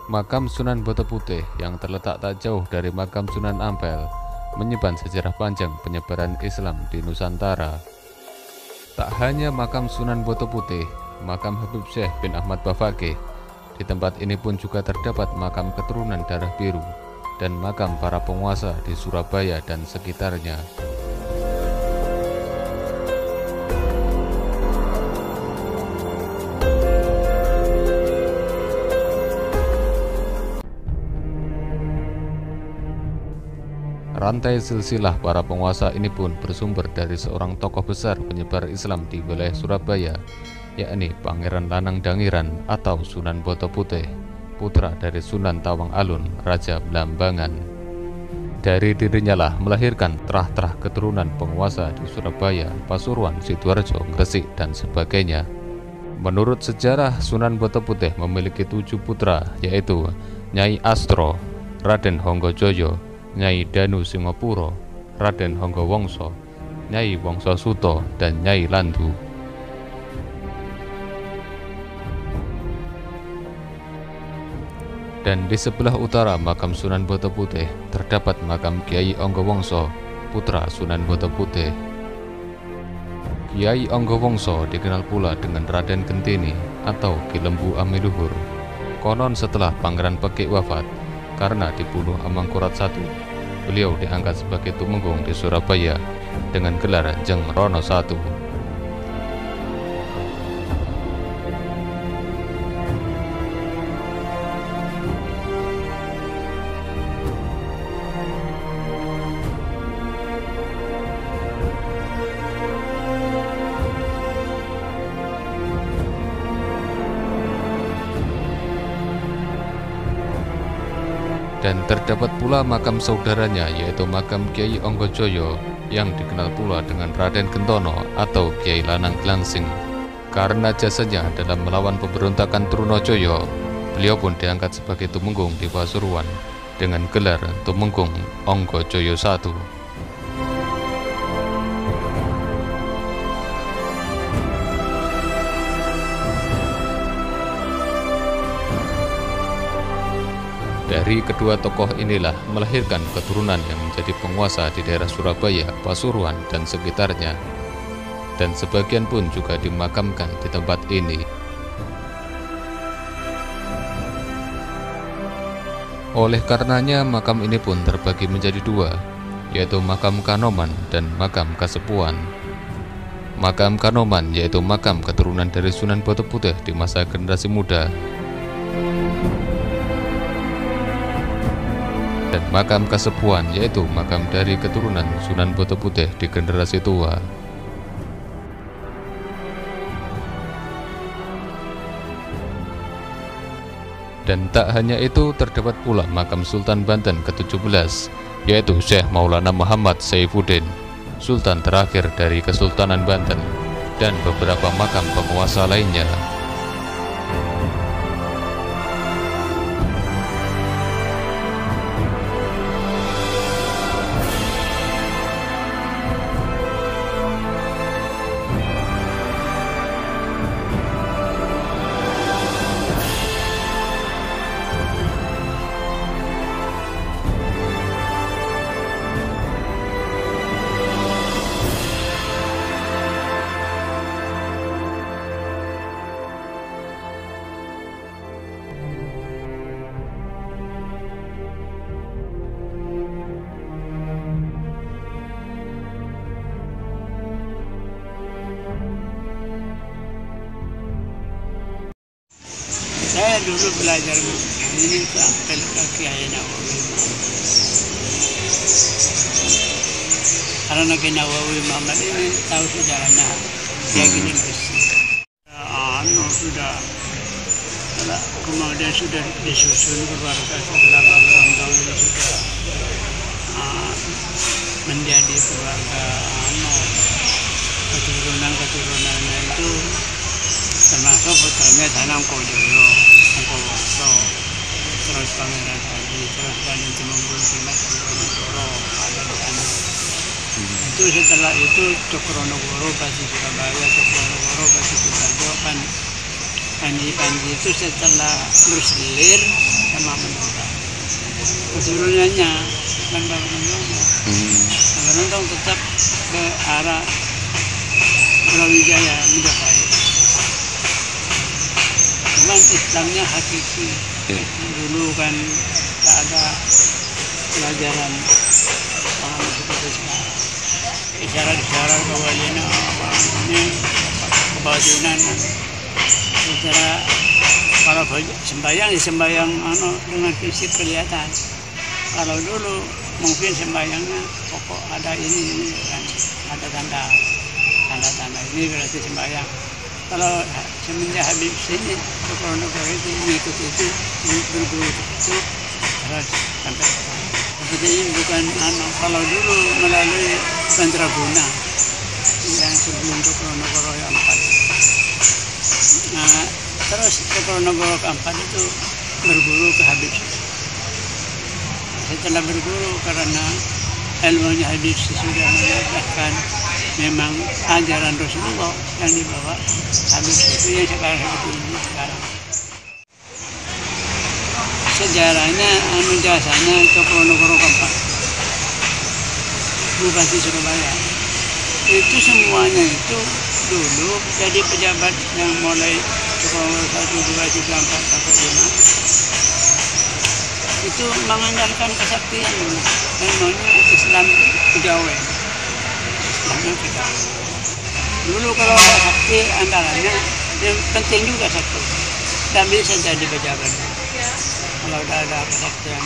Makam Sunan Boto Putih yang terletak tak jauh dari makam Sunan Ampel menyimpan sejarah panjang penyebaran Islam di Nusantara. Tak hanya makam Sunan Boto Putih, makam Habib Syekh bin Ahmad Bafaqih. Di tempat ini pun juga terdapat makam keturunan darah biru dan makam para penguasa di Surabaya dan sekitarnya. Rantai silsilah para penguasa ini pun bersumber dari seorang tokoh besar penyebar Islam di wilayah Surabaya, yakni Pangeran Lanang Dangiran atau Sunan Boto Putih, putra dari Sunan Tawang Alun, Raja Blambangan. Dari dirinya lah melahirkan terah-terah keturunan penguasa di Surabaya, Pasuruan, Sidoarjo, Gresik, dan sebagainya. Menurut sejarah, Sunan Boto Putih memiliki 7 putra, yaitu Nyai Astro, Raden Honggojoyo, Nyai Danu Singopuro, Raden Honggowongso, Nyai Wongso Suto, dan Nyai Landu. Dan di sebelah utara makam Sunan Boto Putih terdapat makam Kiai Onggowongso, putra Sunan Boto Putih. Kiai Onggowongso dikenal pula dengan Raden Gentini atau Ki Lembu Amiluhur. Konon setelah Pangeran Pekik wafat karena dibunuh Amangkurat I, beliau diangkat sebagai tumenggung di Surabaya dengan gelar Jeng Rono I. Dan terdapat pula makam saudaranya, yaitu makam Kiai Onggojoyo yang dikenal pula dengan Raden Gentono atau Kiai Lanang Glangsing. Karena jasanya dalam melawan pemberontakan Trunojoyo, beliau pun diangkat sebagai tumenggung di Pasuruan dengan gelar Tumenggung Onggojoyo I. Dari kedua tokoh inilah melahirkan keturunan yang menjadi penguasa di daerah Surabaya, Pasuruan, dan sekitarnya. Dan sebagian pun juga dimakamkan di tempat ini. Oleh karenanya makam ini pun terbagi menjadi 2, yaitu makam Kanoman dan makam Kasepuan. Makam Kanoman yaitu makam keturunan dari Sunan Boto Putih di masa generasi muda. Dan makam Kasepuan yaitu makam dari keturunan Sunan Boto Putih di generasi tua. Dan tak hanya itu, terdapat pula makam Sultan Banten ke-17, yaitu Syekh Maulana Muhammad Saifuddin, Sultan terakhir dari Kesultanan Banten, dan beberapa makam penguasa lainnya. Saya dulu belajar ini ke Kiai Nawawi. Karena Kiai Nawawi Muhammad ini tahu sejarahnya, dia gini sudah kemudian sudah disusun keluarga setelah beberapa tahun sudah menjadi keluarga keturunannya itu termasuk putranya Danang Kojoyo, Ongkowongso, terus Pangeran Haji, terus Raden Tumenggung Dimas Cokronegoro, ada di sana. Itu setelah itu Cokronegoro pasti Surabaya, Cokronegoro pasti Sidoarjo kan Panji itu setelah berselir sama mereka. Keturunannya kan Beruntung. Beruntung tetap ke arah Brawijaya Majapahit. Cuman Islamnya hakiki. Dulu kan tak ada pelajaran pengalaman seperti sekarang. Isyarat-isyarat kawalina ini kebatinan secara kalau sembahyang dengan fisik kelihatan. Kalau dulu mungkin sembahyangnya pokok ada ini kan ada tanda ini berarti sembahyang. Kalau semenjak Habib sini ke Ponorogo itu mengikut itu berguru itu harus sampai seperti ini bukan kalau dulu melalui Bantraguna yang sebelum ke Ponorogo yang 4. Nah, terus ke Ponorogo keempat itu berguru ke Habib. Setelah berguru karena ilmunya Habib sudah mengajarkan memang ajaran Rasulullah yang dibawa Habib itu yang sekarang seperti ini sekarang. Sejarahnya jasanya ke Ponorogo keempat, Bupati Surabaya. Itu semuanya itu dulu jadi pejabat yang mulai Ponorogo 1, 2, 3, 4 sampai 5 itu mengandalkan kesaktian dulu. Namanya Islam Kejawen. Islamnya Kejawen. Dulu kalau ada sakti andalannya yang penting juga sakti. Dan bisa jadi pejabat. Kalau ada kesaktian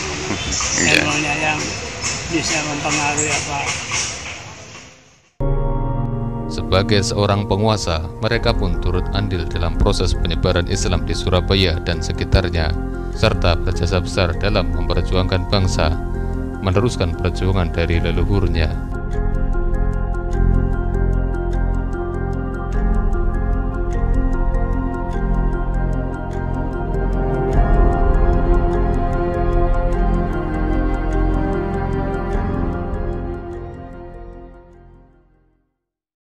ilmunya yang bisa mempengaruhi apa. Sebagai seorang penguasa, mereka pun turut andil dalam proses penyebaran Islam di Surabaya dan sekitarnya, serta berjasa besar dalam memperjuangkan bangsa, meneruskan perjuangan dari leluhurnya.